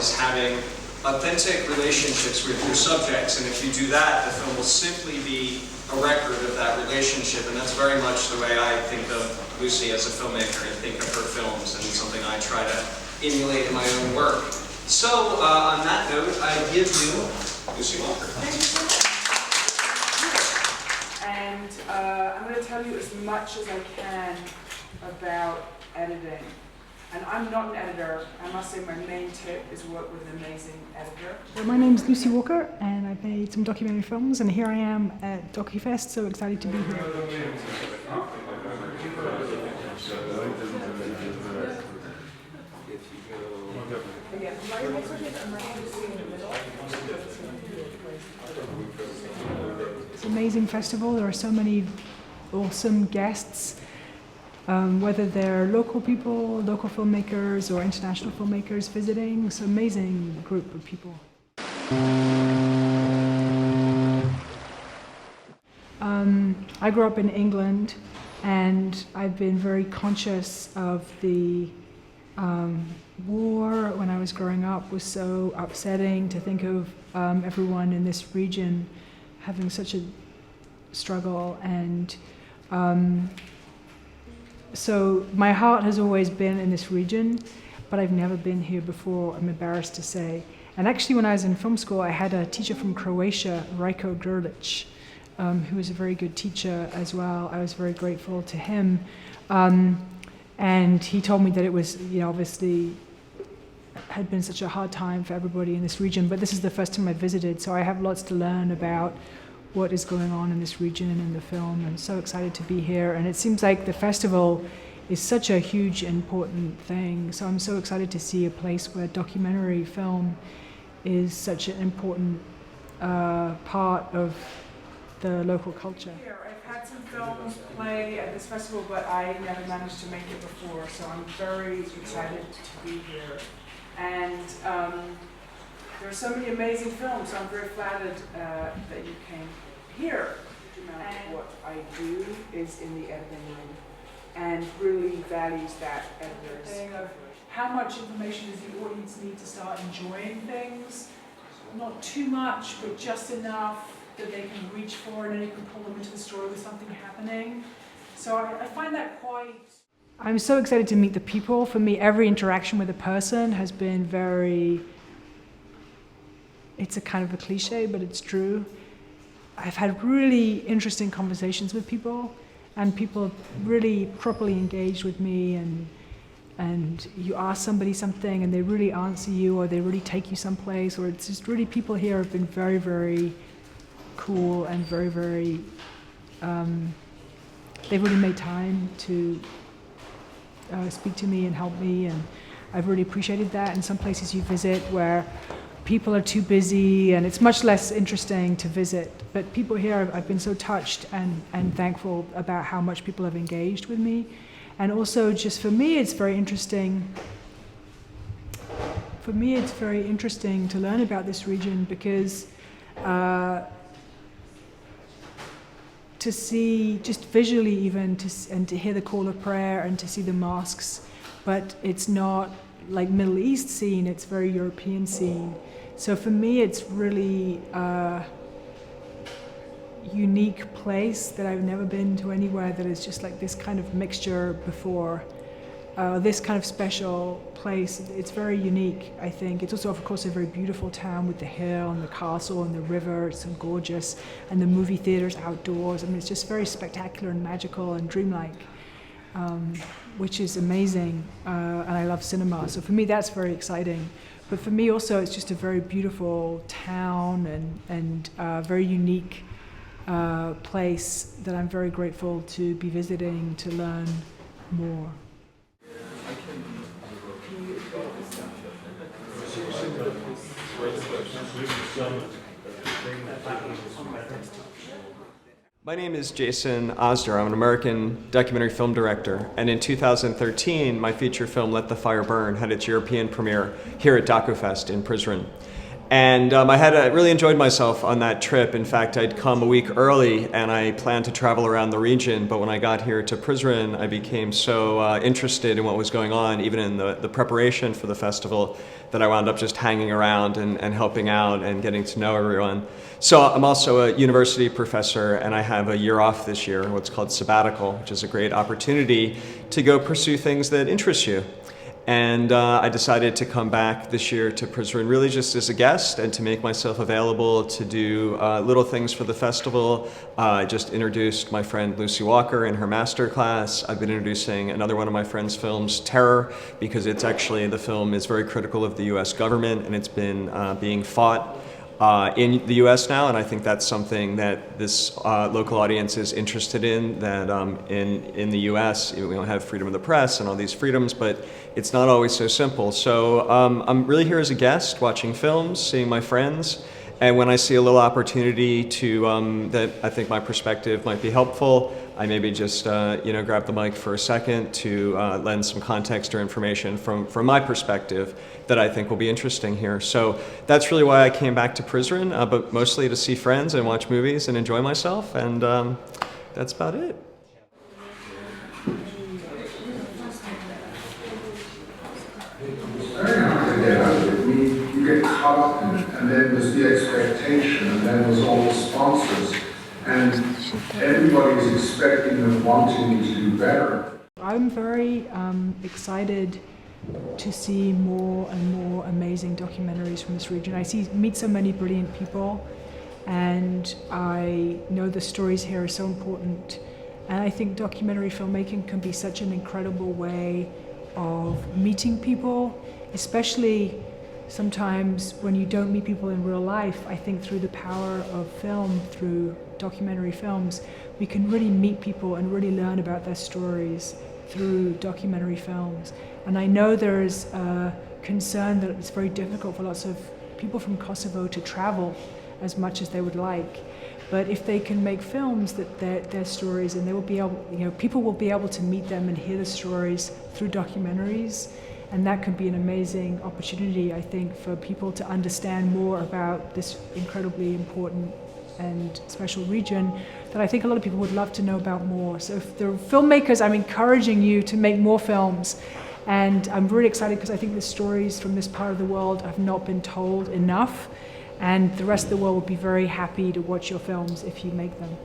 is having authentic relationships with your subjects, and if you do that, the film will simply be a record of that relationship, and that's very much the way I think of Lucy as a filmmaker and think of her films, and something I try to emulate in my own work. So, on that note, I give you Lucy Walker. Thank you so much. And I'm going to tell you as much as I can about editing. And I'm not an editor. I must say my main tip is work with an amazing editor. Well, my name is Lucy Walker, and I've made some documentary films, and here I am at DocuFest, so excited to be here. It's an amazing festival. There are so many awesome guests. Whether they're local people, local filmmakers, or international filmmakers visiting, it's an amazing group of people. I grew up in England, and I've been very conscious of the war when I was growing up. It was so upsetting to think of everyone in this region having such a struggle, and so my heart has always been in this region, but I've never been here before, I'm embarrassed to say. And actually when I was in film school, I had a teacher from Croatia, Rajko Grlić, who was a very good teacher as well. I was very grateful to him. And he told me that it was, obviously had been such a hard time for everybody in this region, but this is the first time I visited, so I have lots to learn about what is going on in this region and in the film. I'm so excited to be here, and it seems like the festival is such a huge, important thing. So I'm so excited to see a place where documentary film is such an important part of the local culture. I've had some films play at this festival, but I never managed to make it before, so I'm very excited to be here. And there are so many amazing films, so I'm very flattered that you came here. And what I do is in the editing room, and really values that editors. How much information does the audience need to start enjoying things? Not too much, but just enough that they can reach for, and then you can pull them into the story with something happening. So I find that quite... I'm so excited to meet the people. For me, every interaction with a person has been very... It's a kind of a cliche, but it's true. I've had really interesting conversations with people, and people really properly engaged with me, and you ask somebody something and they really answer you, or they really take you someplace, or it's just really, people here have been very, very cool and very, very, they've really made time to speak to me and help me, and I've really appreciated that. In some places you visit where people are too busy and it's much less interesting to visit, but people here, I've been so touched and thankful about how much people have engaged with me. And also, just for me, it's very interesting. For me, it's very interesting to learn about this region, because to see, just visually even, and to hear the call of prayer and to see the mosques, but it's not like Middle East scene, it's very European scene. So for me, it's really a unique place that I've never been to anywhere that is just like this kind of mixture before. This kind of special place, it's very unique, I think. It's also, of course, a very beautiful town with the hill and the castle and the river. It's so gorgeous, and the movie theaters outdoors. I mean, it's just very spectacular and magical and dreamlike, which is amazing. And I love cinema, so for me, that's very exciting. But for me also, it's just a very beautiful town and very unique place that I'm very grateful to be visiting to learn more. My name is Jason Osder. I'm an American documentary film director, and in 2013, my feature film Let the Fire Burn had its European premiere here at DocuFest in Prizren. And I really enjoyed myself on that trip. In fact, I'd come a week early and I planned to travel around the region, but when I got here to Prizren, I became so interested in what was going on, even in the preparation for the festival, that I wound up just hanging around and helping out and getting to know everyone. So I'm also a university professor, and I have a year off this year, what's called sabbatical, which is a great opportunity to go pursue things that interest you. And I decided to come back this year to Prizren really just as a guest and to make myself available to do little things for the festival. I just introduced my friend Lucy Walker in her MasterClass. I've been introducing another one of my friend's films, Terror, because the film is very critical of the US government, and it's been being fought in the US now, and I think that's something that this local audience is interested in, that in the US we don't have freedom of the press and all these freedoms, but it's not always so simple. So I'm really here as a guest, watching films, seeing my friends, and when I see a little opportunity to that I think my perspective might be helpful, I maybe just grab the mic for a second to lend some context or information from my perspective that I think will be interesting here. So that's really why I came back to Prizren, but mostly to see friends and watch movies and enjoy myself, and that's about it. Very hard to get out of it. You get caught up in it, and then there's the expectation, and then there's all the sponsors, and everybody is expecting and wanting you to do better. I'm very excited to see more and more amazing documentaries from this region. I meet so many brilliant people, and I know the stories here are so important. And I think documentary filmmaking can be such an incredible way of meeting people, especially sometimes when you don't meet people in real life. I think through the power of film, through documentary films, we can really meet people and really learn about their stories through documentary films. And I know there is a concern that it's very difficult for lots of people from Kosovo to travel as much as they would like. But if they can make films that their stories, and they will be able, people will be able to meet them and hear the stories through documentaries, and that can be an amazing opportunity, I think, for people to understand more about this incredibly important and special region that I think a lot of people would love to know about more. So if there are filmmakers, I'm encouraging you to make more films. And I'm really excited because I think the stories from this part of the world have not been told enough, and the rest of the world will be very happy to watch your films if you make them.